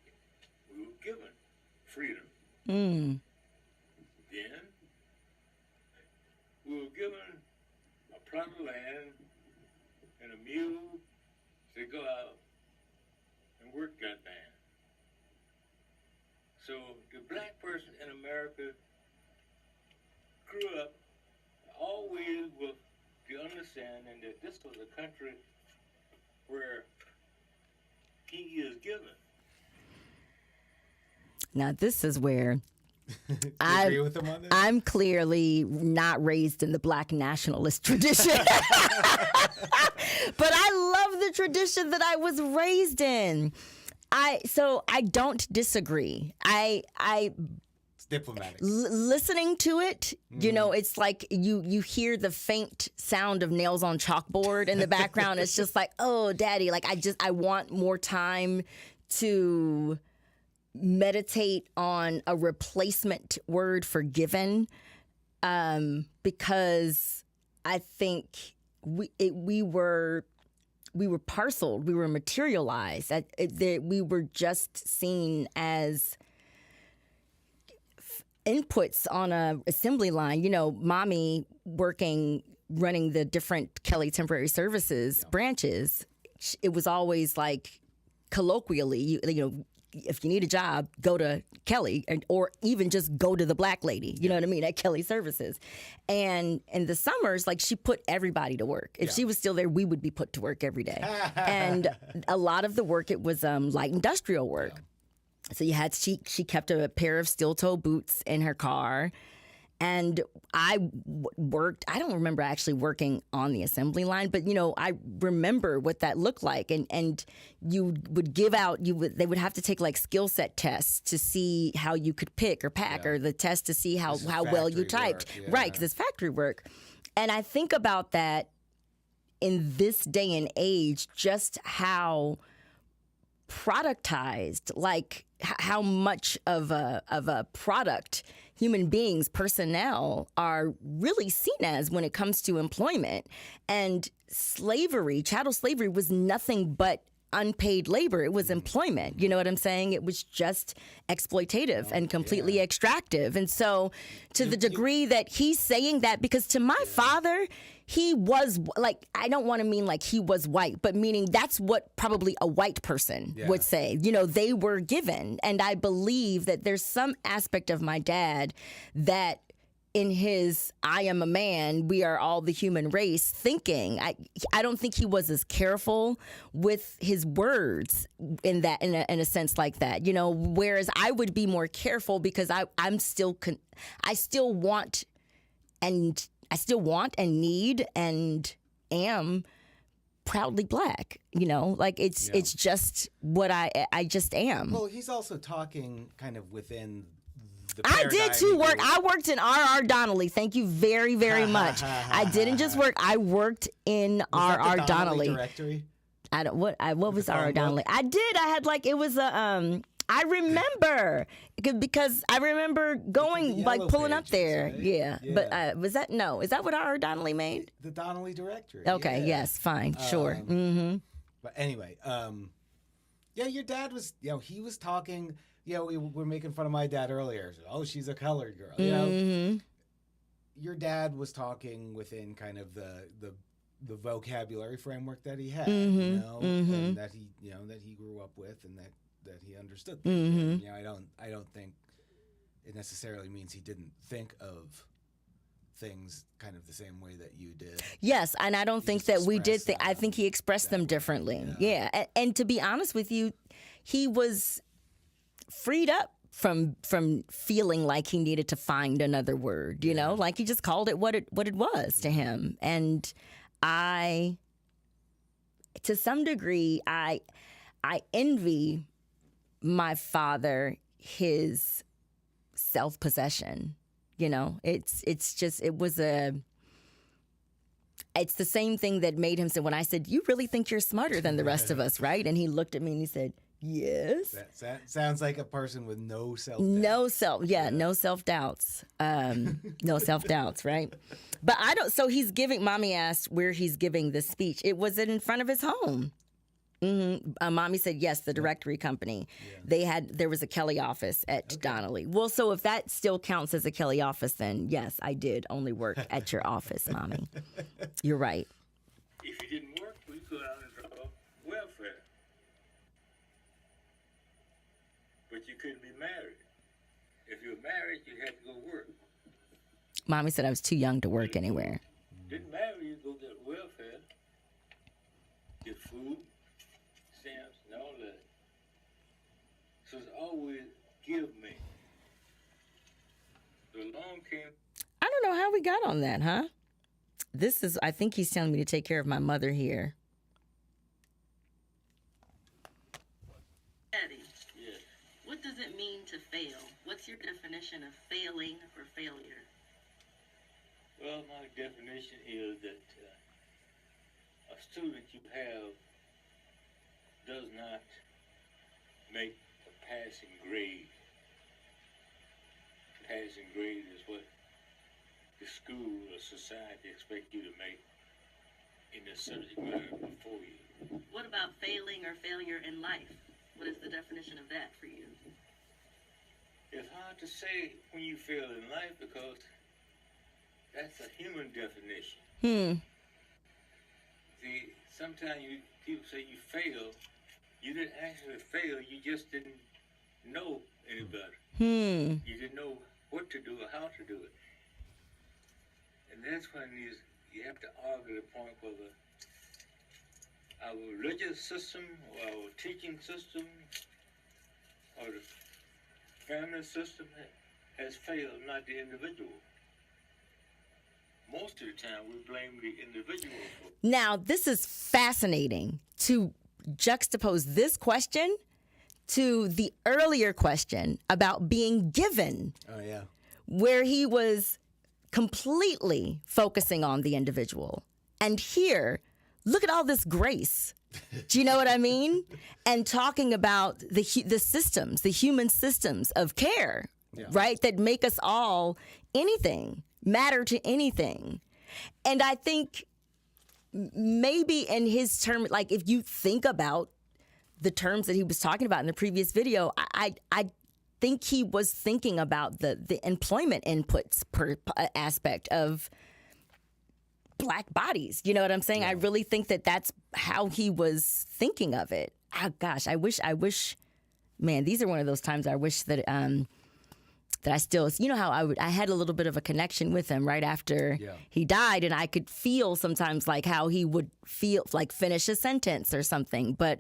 We were given freedom. Mm. Then we were given a plot of land and a mule to go out and work that land. So the black person in America grew up always with the understanding that this was a country where he is given. Now this is where Do you agree with him on this? I'm clearly not raised in the black nationalist tradition. But I love the tradition that I was raised in. So I don't disagree. It's diplomatic. Listening to it, you know, it's like you hear the faint sound of nails on chalkboard in the background. It's just like, oh, Daddy, like I want more time to meditate on a replacement word for given, because I think we were parceled, we were materialized. We were just seen as inputs on a assembly line. You know, mommy running the different Kelly Temporary Services branches. It was always like colloquially, you know, if you need a job, go to Kelly, or even just go to the black lady, you know what I mean, at Kelly Services. And in the summers, like, she put everybody to work. If she was still there, we would be put to work every day. And a lot of the work, it was light industrial work. So she kept a pair of steel-toe boots in her car. And I worked, I don't remember actually working on the assembly line, but, you know, I remember what that looked like. And you would give out, they would have to take like skill set tests to see how you could pick or pack, or the test to see how well you typed. Work, Right, because it's factory work. And I think about that in this day and age, just how productized, like how much of a product human beings, personnel, are really seen as when it comes to employment. And slavery, chattel slavery, was nothing but unpaid labor. It was employment. You know what I'm saying? It was just exploitative and completely extractive. And so to the degree that he's saying that, because to my father, he was like, I don't want to mean like he was white, but meaning that's what probably a white person would say. You know, they were given. And I believe that there's some aspect of my dad that in his I am a man, we are all the human race thinking. I don't think he was as careful with his words in a sense like that, you know, whereas I would be more careful because I still want and need and am proudly black, you know, like it's just what I just am. Well, he's also talking kind of within the I did too work. paradigm I worked in R.R. Donnelly. Thank you very, very much. I didn't just work. I worked in R.R. Donnelly. Directory? I don't what was R.R. phone Donnelly? book? I did. I had like it was a I remember because I remember going like yellow pulling up pages, there. right? Yeah. Yeah. But was that no? Is that what R.R. Donnelly made? The Donnelly Directory. Okay. yeah. Yes. Fine. Sure. Mm-hmm. But anyway, yeah, your dad was, you know, he was talking, you know, we were making fun of my dad earlier. Oh, she's a colored girl. You know, your dad was talking within kind of the vocabulary framework that he had, you know, and that he, you know, that he grew up with, and that he understood. And, you know, I don't think it necessarily means he didn't think of things kind of the same way that you did. Yes, and I don't think just that we did. expressed I think he expressed them differently. Yeah, and to be honest with you, he was freed up from feeling like he needed to find another word, you know, like he just called it what it was to him. And I, to some degree, I envy my father his self-possession. You know, it's the same thing that made him say, when I said, "You really think you're smarter than the rest of us, right?" And he looked at me and he said, "Yes." That sounds like a person with no self. No self-doubts. No self-doubts, right? But I don't, so he's giving, Mommy asked where he's giving this speech. It was in front of his home. Mommy said, yes, the directory company. Yeah. There was a Kelly office at Donnelly. Well, so if that still counts as a Kelly office, then yes, I did only work at your office, Mommy. You're right. If you didn't work, we go out and draw welfare. But you couldn't be married. If you were married, you had to go work. Mommy said I was too young to work anywhere. Didn't matter, you go get welfare, get food, stamps, and all that. So it's always give me. So along came. I don't know how we got on that, huh? I think he's telling me to take care of my mother here. Eddie, Yes. what does it mean to fail? What's your definition of failing or failure? Well, my definition is that a student you have does not make a passing grade. Passing grade is what the school or society expect you to make in the subject matter before you. What about failing or failure in life? What is the definition of that for you? It's hard to say when you fail in life because that's a human definition. See, sometimes people say you fail. You didn't actually fail. You just didn't know any better. You didn't know what to do or how to do it. And that's when you have to argue the point whether our religious system or our teaching system or the family system has failed, not the individual. Most of the time, we blame the individual for. Now, this is fascinating to juxtapose this question to the earlier question about being given. Oh, yeah. Where he was completely focusing on the individual. And here, look at all this grace. Do you know what I mean? And talking about the systems, the human systems of care, right? That make us all matter to anything. And I think maybe in his term, like if you think about the terms that he was talking about in the previous video, I think he was thinking about the employment inputs per aspect of Black bodies. You know what I'm saying? Yeah. I really think that that's how he was thinking of it. Oh, gosh, I wish, man, these are one of those times I wish that that I still, you know how I had a little bit of a connection with him right after he died, and I could feel sometimes like how he would feel, like finish a sentence or something. But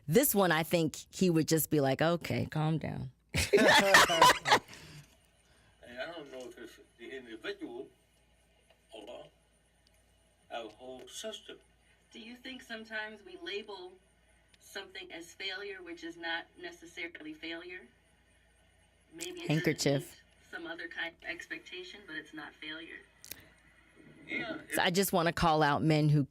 this one, I think he would just be like, okay, calm down. And I don't know if it's the individual or our whole system. Do you think sometimes we label something as failure, which is not necessarily failure? Maybe it handkerchief. meet some other kind of expectation, but it's not failure. Yeah. So I just want to call out men who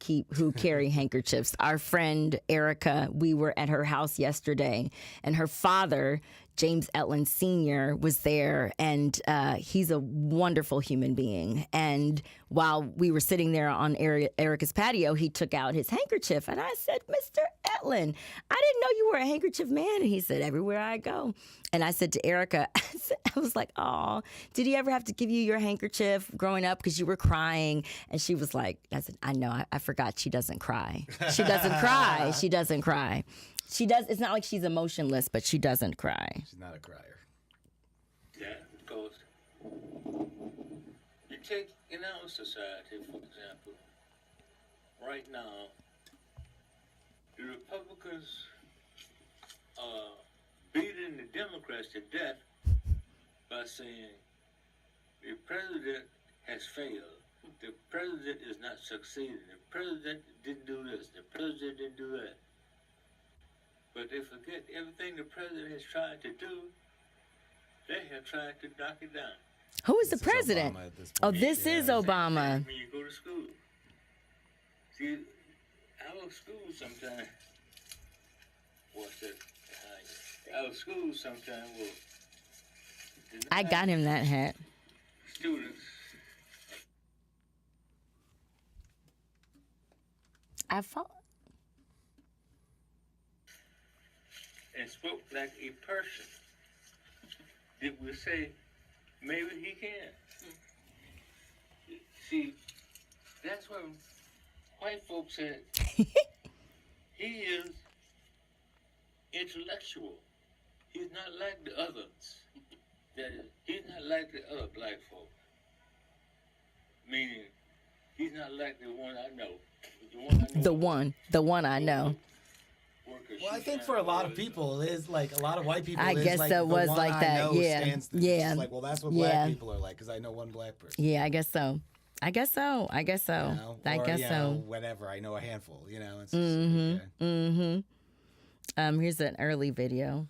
carry handkerchiefs. Our friend Erica, we were at her house yesterday, and her father, James Etland Sr., was there, and he's a wonderful human being. And while we were sitting there on Erica's patio, he took out his handkerchief, and I said, Mr. Etland, I didn't know you were a handkerchief man. And he said, everywhere I go. And I said to Erica, I was like, oh, did he ever have to give you your handkerchief growing up because you were crying? And she was like, I said, I know, I forgot she doesn't cry. She doesn't cry. She doesn't cry. She does. It's not like she's emotionless, but she doesn't cry. She's not a crier. Yeah, because you take in our society, for example, right now, the Republicans are beating the Democrats to death by saying the president has failed. The president is not succeeding. The president didn't do this. The president didn't do that. But they forget everything the president is trying to do, they have tried to knock it down. Who is the This is president? Obama at this Oh, point. this is Obama. When you go to school. See, our school sometimes, what's that behind you? Our school sometimes will I got him that hat. students I thought. and spoke like a person that will say, maybe he can. See, that's what white folks said. He is intellectual. He's not like the others. That is, he's not like the other black folk. Meaning, he's not like the one I know. The one I know. Well, I think for a lot of people, it is like a lot of white people. I is guess like that the was one like I that, know yeah, stands- it's yeah, just like, well, that's what yeah. black people are like, because I know one black person. Yeah, I guess so. I guess so. You know? I Or, guess you so. know, whatever. I know a handful. You know. It's just, okay. Here's an early video.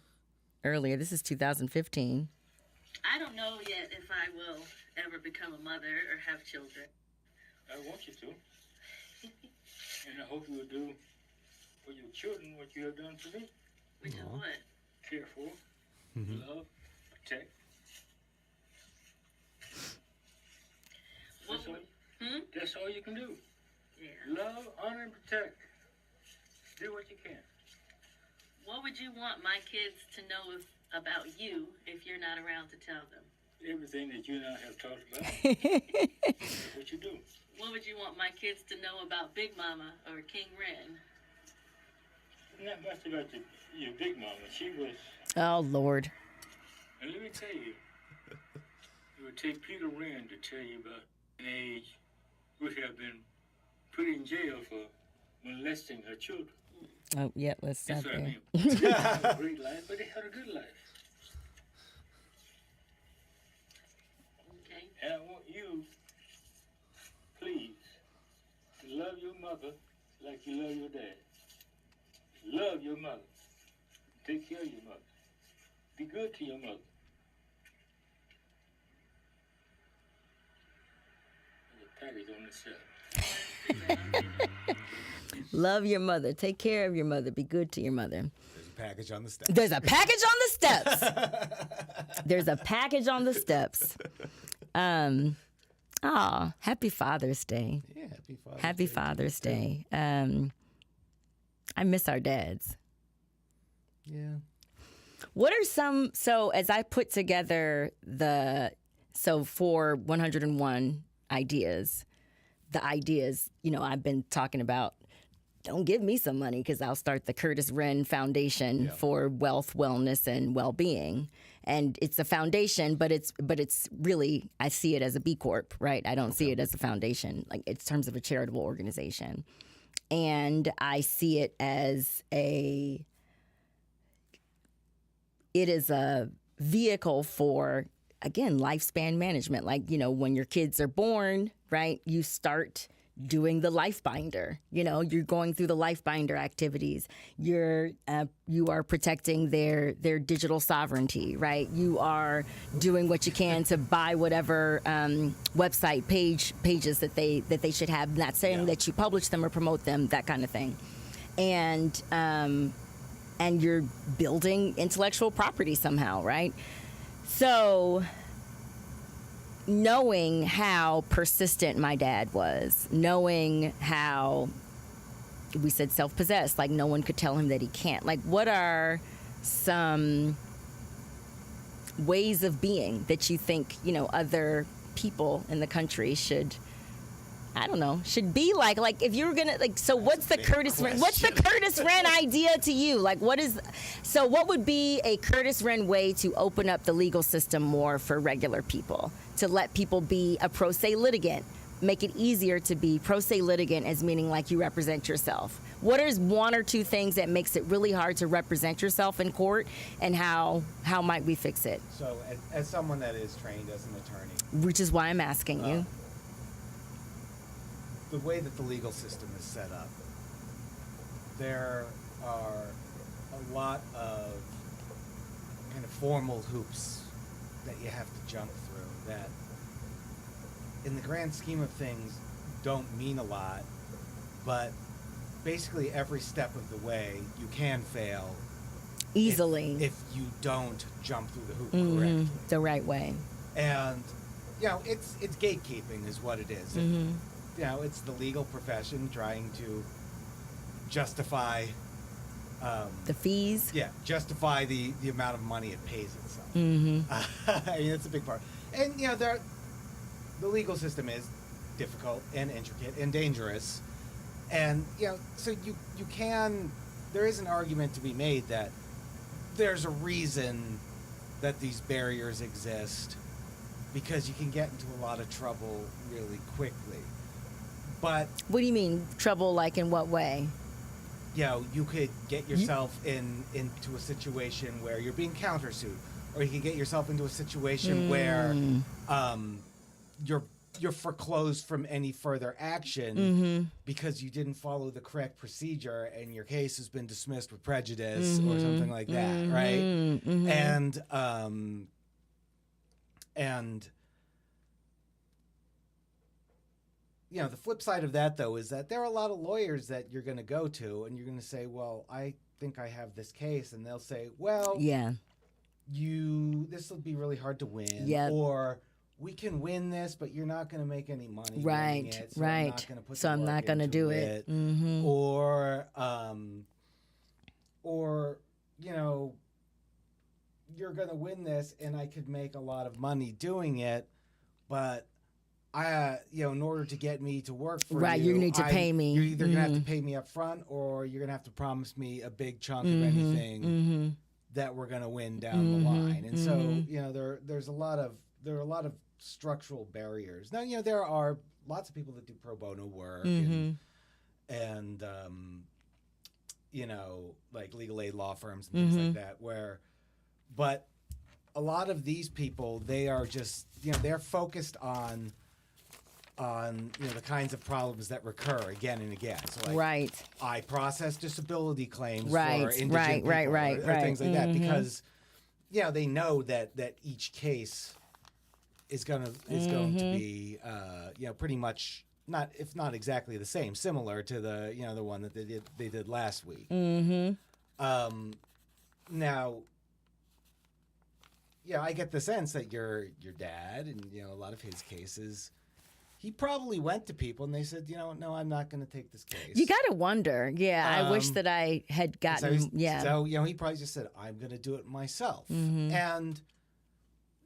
Earlier, this is 2015. I don't know yet if I will ever become a mother or have children. I want you to. And I hope you will do for your children what you have done for me. Which is what? Care for, love, protect. What That's all, would, that's all you can do. yeah. Love, honor, and protect. Do what you can. What would you want my kids to know about you if you're not around to tell them? Everything that you and I have talked about, that's what you do. What would you want my kids to know about Big Mama or King Wrenn? Not much about your big mama. She was, Oh, Lord. and let me tell you, it would take Peter Wrenn to tell you about an age would have been put in jail for molesting her children. Oh, yeah, let's stop That's what I there. mean. They had a great life, but they had a good life. Okay. And I want you, please, to love your mother like you love your dad. Love your mother. Take care of your mother. Be good to your mother. There's a package on the shelf. Love your mother. Take care of your mother. Be good to your mother. There's a package on the steps. There's a package on the steps. There's a package on the steps. Happy Father's Day. Yeah, happy Father's Happy Day. Father's Day. I miss our dads. Yeah. What are some, so as I put together for 101 ideas, the ideas, I've been talking about, don't give me some money because I'll start the Curtis Wrenn Foundation for wealth, wellness, and well-being. And it's a foundation, but it's really, I see it as a B Corp, right? I don't see it as a foundation, like in terms of a charitable organization. And I see it as it is a vehicle for, again, lifespan management. Like, when your kids are born, right, you start doing the life binder. You're going through the life binder activities. You are protecting their digital sovereignty, right? You are doing what you can to buy whatever website pages that they should have. Not saying that you publish them or promote them, that kind of thing. And you're building intellectual property somehow, right? So, knowing how persistent my dad was, knowing how we said self-possessed, like no one could tell him that he can't. Like, what are some ways of being that you think, other people in the country should be like if you were gonna so what's the Curtis Wrenn idea to you? Like, what would be a Curtis Wrenn way to open up the legal system more for regular people, to let people be a pro se litigant, make it easier to be pro se litigant, as meaning like you represent yourself? what is one or two things that makes it really hard to represent yourself in court, and how might we fix it? So, as someone that is trained as an attorney, Which is why I'm asking you. the way that the legal system is set up, there are a lot of kind of formal hoops that you have to jump through that, in the grand scheme of things, don't mean a lot, but basically every step of the way you can fail Easily. if you don't jump through the hoop correctly. The right way. And it's gatekeeping is what it is. And, it's the legal profession trying to justify The fees. justify the amount of money it pays itself. I mean, it's a big part. And the legal system is difficult and intricate and dangerous. And so you can, there is an argument to be made that there's a reason that these barriers exist, because you can get into a lot of trouble really quickly. But What do you mean trouble? Like in what way? you could get yourself into a situation where you're being countersued, or you could get yourself into a situation where you're foreclosed from any further action because you didn't follow the correct procedure, and your case has been dismissed with prejudice or something like that, right? And the flip side of that, though, is that there are a lot of lawyers that you're going to go to, and you're going to say, well, I think I have this case, and they'll say, well, this will be really hard to win, or we can win this, but you're not going to make any money doing it, so I'm not going to put so I'm not going to do it. Or you're going to win this, and I could make a lot of money doing it, but in order to get me to work for you, you need to pay me. You're either going to have to pay me up front, or you're going to have to promise me a big chunk of anything that we're going to win down the line. And so, there are a lot of structural barriers. Now, there are lots of people that do pro bono work and like legal aid law firms and things like that, but a lot of these people, they are just, they're focused on the kinds of problems that recur again and again. So I process disability claims for indigent people or things like that, because they know that each case is going to be pretty much if not exactly the same, similar to the the one that they did last week. Now, I get the sense that your dad and a lot of his cases, he probably went to people and they said, no, I'm not going to take this case. You got to wonder. I wish that I had gotten. So he probably just said, I'm going to do it myself. And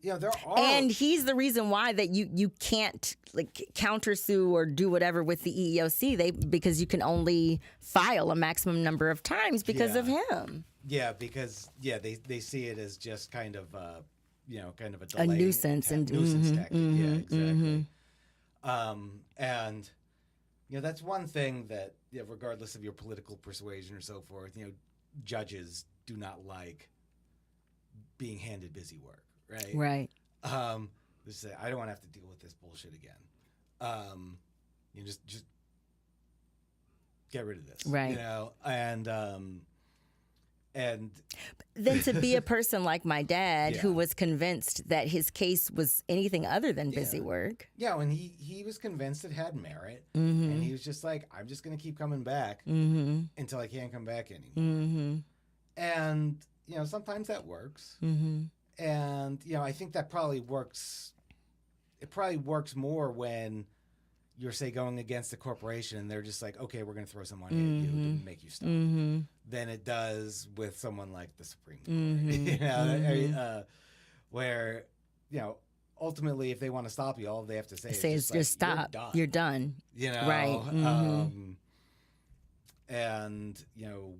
there are. And he's the reason why that you can't countersue or do whatever with the EEOC. Because you can only file a maximum number of times because of him. Yeah, because they see it as just kind of kind of a delay, nuisance nuisance tactic. Yeah, exactly. And that's one thing that regardless of your political persuasion or so forth, judges do not like being handed busy work, right? Right. They say, I don't want to have to deal with this bullshit again. Just get rid of this, right? And then to be a person like my dad who was convinced that his case was anything other than busy work. Yeah, and he was convinced it had merit, and he was just like, I'm just going to keep coming back until I can't come back anymore. And sometimes that works, and I think that probably works. It probably works more when you're, say, going against a corporation and they're just like, okay, we're going to throw some money at you to make you stop, than it does with someone like the Supreme Court. Where, ultimately, if they want to stop you, all they have to say is just stop. You're done. Right. And,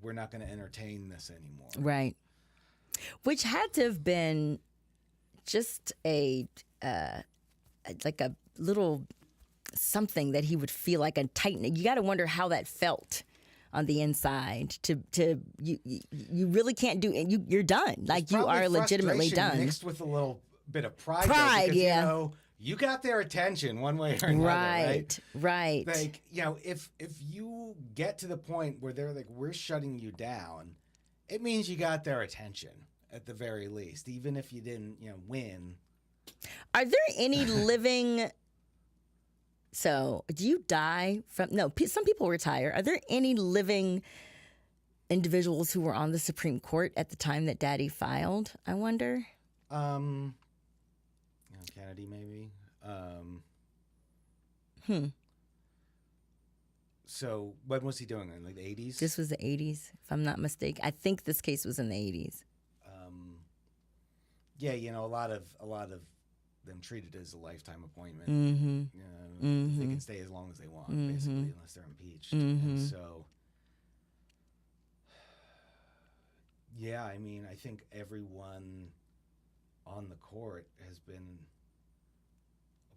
we're not going to entertain this anymore. Right. Which had to have been just a little something that he would feel like a tighten. You got to wonder how that felt on the inside. You really can't do it. You're done. Like you Probably are legitimately frustration done. mixed with a little bit of pride. Pride, because, yeah. You know, you got their attention one way or another, right? Right. Like, you know, if you get to the point where they're like, we're shutting you down, it means you got their attention at the very least, even if you didn't, you know, win. Are there any living? So, do you die from? No, some people retire. Are there any living individuals who were on the Supreme Court at the time that Daddy filed? I wonder. You know, Kennedy, maybe. So, when was he doing it? In like the 80s? This was the 80s, if I'm not mistaken. I think this case was in the 80s. Yeah, you know, a lot of them treat it as a lifetime appointment. Mm-hmm. You know, they can stay as long as they want, basically, unless they're impeached. And so, yeah, I mean, I think everyone on the court has been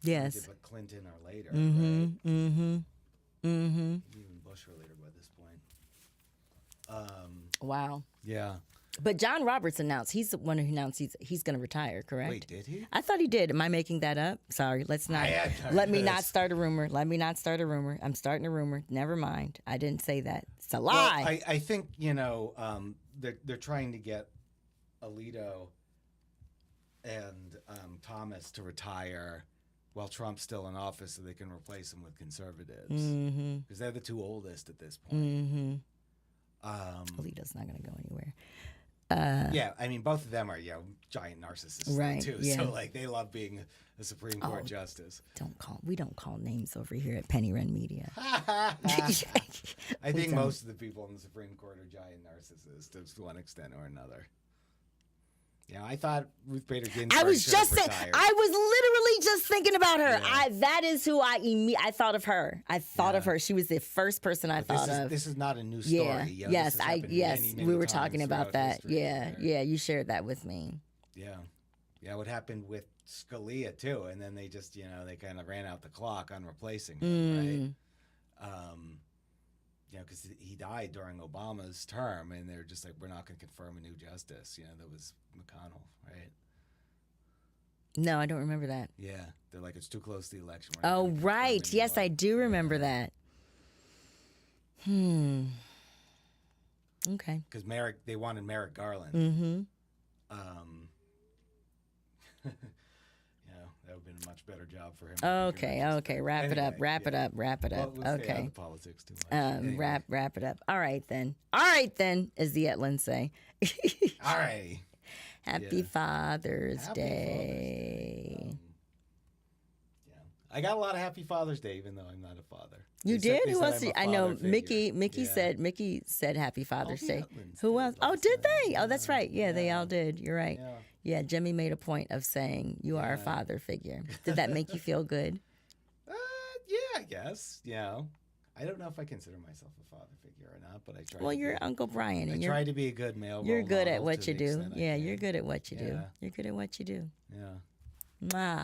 appointed, but Clinton or later, right? Even Bush or later by this point. Wow. Yeah. But John Roberts announced, he's the one who announced he's going to retire, correct? Wait, did he? I thought he did. Am I making that up? Sorry, let's not. Let me not start a rumor. Let me not start a rumor. I'm starting a rumor. Never mind. I didn't say that. It's a lie. Well, I think, you know, they're trying to get Alito and Thomas to retire while Trump's still in office so they can replace him with conservatives. Because they're the two oldest at this point. Alito's not going to go anywhere. Yeah, I mean, both of them are, you know, giant narcissists Right, too. yeah. So, like, they love being a Supreme Court justice. We don't call names over here at Penny Wrenn Media. I think most of the people in the Supreme Court are giant narcissists to one extent or another. Yeah, I thought Ruth Bader Ginsburg I was should have just saying. retired. I was literally just thinking about her. Yeah. That is who I thought of her. I thought of her. She was the first person I thought of. This is not a new story. Yeah. You know, Yes. this has happened many, many we were times talking about throughout that. history, Yeah. right? Yeah. You shared that with me. Yeah. Yeah, what happened with Scalia, too. And then they just, you know, they kind of ran out the clock on replacing him, right? You know, because he died during Obama's term, and they're just like, we're not going to confirm a new justice. You know, that was McConnell, right? No, I don't remember that. Yeah. They're like, it's too close to the election. We're not Oh, gonna confirm right. anyone. Yes, I do remember that. Okay. Because they wanted Merrick Garland. You know, that would have been a much better job for him. Okay. Wrap it up. Anyway, Wrap it up. Well, let's stay out Okay. of politics too much. Anyway. Wrap it up. All right then, as the Etlins say. All right. Happy Father's Happy Day. Yeah, I got a lot of Happy Father's Day, even though I'm not a father. You They said- did? they Who said else? I'm a I know father Mickey. figure. Mickey said Happy Father's the Day. Etlins Who did else? Oh, last did night. they? Oh, that's right. Yeah, they all did. You're right. Yeah. Yeah, Jimmy made a point of saying you are a father figure. Did that make you feel good? Yeah, I guess. You know, I don't know if I consider myself a father figure or not, but I try. Well, to you're be. Uncle Brian, I and try to be a good male. you're role good at model what to you the do. extent I Yeah, can. you're good at what you do. Yeah. You're good at what you do. Yeah. Mwah.